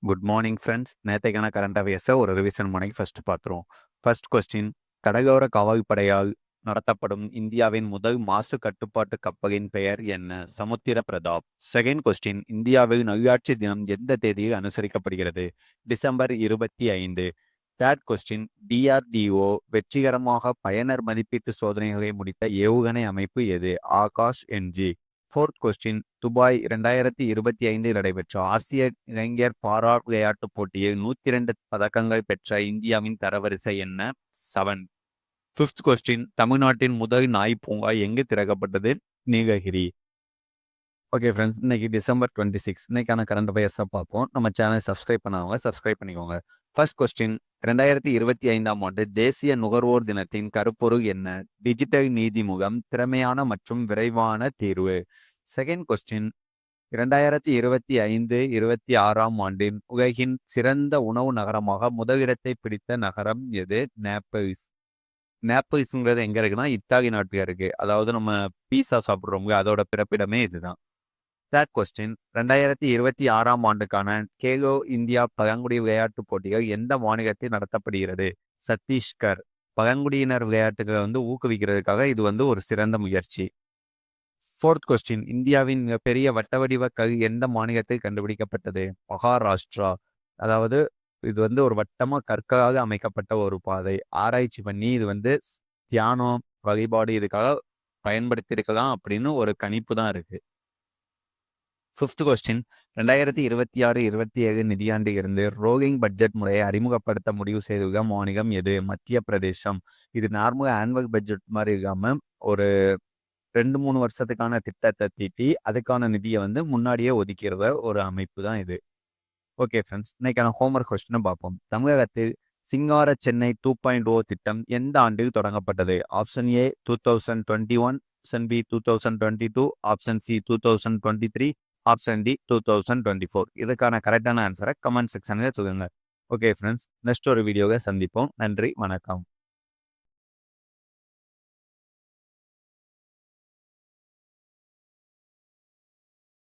Good morning friends. நேத்தைக்கான current அஃபேர்ஸை ஒரு ரிவிஷன் பண்ணி ஃபர்ஸ்ட் பார்த்துருவோம். ஃபர்ஸ்ட் கொஸ்டின், கடலோர காவல்படையால் நடத்தப்படும் இந்தியாவின் முதல் மாசு கட்டுப்பாட்டு கப்பலின் பெயர் என்ன? சமுத்திர பிரதாப். செகண்ட் கொஸ்டின், இந்தியாவில் நல்லாட்சி தினம் எந்த தேதியில் அனுசரிக்கப்படுகிறது? டிசம்பர் 25. தேர்ட் கொஸ்டின், டிஆர்டிஓ வெற்றிகரமாக பயனர் மதிப்பீட்டு சோதனைகளை முடித்த ஏவுகணை அமைப்பு எது? Akash NG. Fourth question, Dubai 2025 நடைபெற்ற ஆசிய இளைஞர் பாரா விளையாட்டுப் போட்டியில் 102 பதக்கங்கள் பெற்ற இந்தியாவின் தரவரிசை என்ன? 7. ஃபிஃப்த் கொஸ்டின், தமிழ்நாட்டின் முதல் நாய் பூங்கா எங்கு திறக்கப்பட்டது? நீலகிரி. ஓகே ஃப்ரெண்ட்ஸ், இன்னைக்கு டிசம்பர் 26. இன்னைக்கான கரண்ட் அஃபேர்ஸை பார்ப்போம். நம்ம சேனல் சப்ஸ்கிரைப் பண்ணாங்க, சப்ஸ்கிரைப் பண்ணிக்கோங்க. ஃபர்ஸ்ட் கொஸ்டின், 2025ஆம் ஆண்டு தேசிய நுகர்வோர் தினத்தின் கருப்பொருள் என்ன? டிஜிட்டல் நீதி முகம், திறமையான மற்றும் விரைவான தீர்வு. செகண்ட் கொஸ்டின், 2025-26ஆம் ஆண்டின் உலகின் சிறந்த உணவு நகரமாக முதலிடத்தை பிடித்த நகரம் எது? நேப்பிள்ஸ். நேப்பிள்ஸ்ங்கிறது எங்க இருக்குன்னா இத்தாலி நாட்டில் இருக்கு. அதாவது நம்ம பீஸா சாப்பிட்றோம்ல, அதோட பிறப்பிடமே இதுதான். தேர்ட் கொஸ்டின், 2026ஆம் ஆண்டுக்கான கேலோ இந்தியா பழங்குடி விளையாட்டுப் போட்டிகள் எந்த மாநிலத்தில் நடத்தப்படுகிறது? சத்தீஸ்கர். பழங்குடியினர் விளையாட்டுகளை ஊக்குவிக்கிறதுக்காக இது ஒரு சிறந்த முயற்சி. ஃபோர்த் கொஸ்டின், இந்தியாவின் பெரிய வட்ட வடிவ கல் எந்த மாநிலத்தில் கண்டுபிடிக்கப்பட்டது? மகாராஷ்டிரா. அதாவது இது ஒரு வட்டமா கற்களாக அமைக்கப்பட்ட ஒரு பாதை. ஆராய்ச்சி பண்ணி இது தியானம், வழிபாடு இதுக்காக பயன்படுத்தியிருக்கலாம் அப்படின்னு ஒரு கணிப்பு தான் இருக்கு. ஃபிஃப்த் கொஸ்டின், 2026-27 நிதியாண்டில் இருந்து ரோலிங் பட்ஜெட் முறையை அறிமுகப்படுத்த முடிவு செய்துள்ள மாநிலம் எது? மத்திய பிரதேசம். இது நார்மல் ஆனுவல் பட்ஜெட் மாதிரி இல்லாம ஒரு 2-3 வருஷத்துக்கான திட்டத்தை தீட்டி அதுக்கான நிதியை முன்னாடியே ஒதுக்கிற ஒரு அமைப்பு தான் இது. ஓகே ஃப்ரெண்ட்ஸ், இன்னைக்கான ஹோம்ஒர்க் கொஸ்டினை பார்ப்போம். தமிழகத்தில் சிங்கார சென்னை 2.0 திட்டம் எந்த ஆண்டில் தொடங்கப்பட்டது? Option A 2021, option B 2022, option C 2023, option D 2024. இதுக்கான கரெக்டான ஆன்சரை கமெண்ட் செக்ஷனில் சொல்லுங்க. ஓகே ஃப்ரெண்ட்ஸ், நெக்ஸ்ட் ஒரு வீடியோவை சந்திப்போம். நன்றி, வணக்கம்.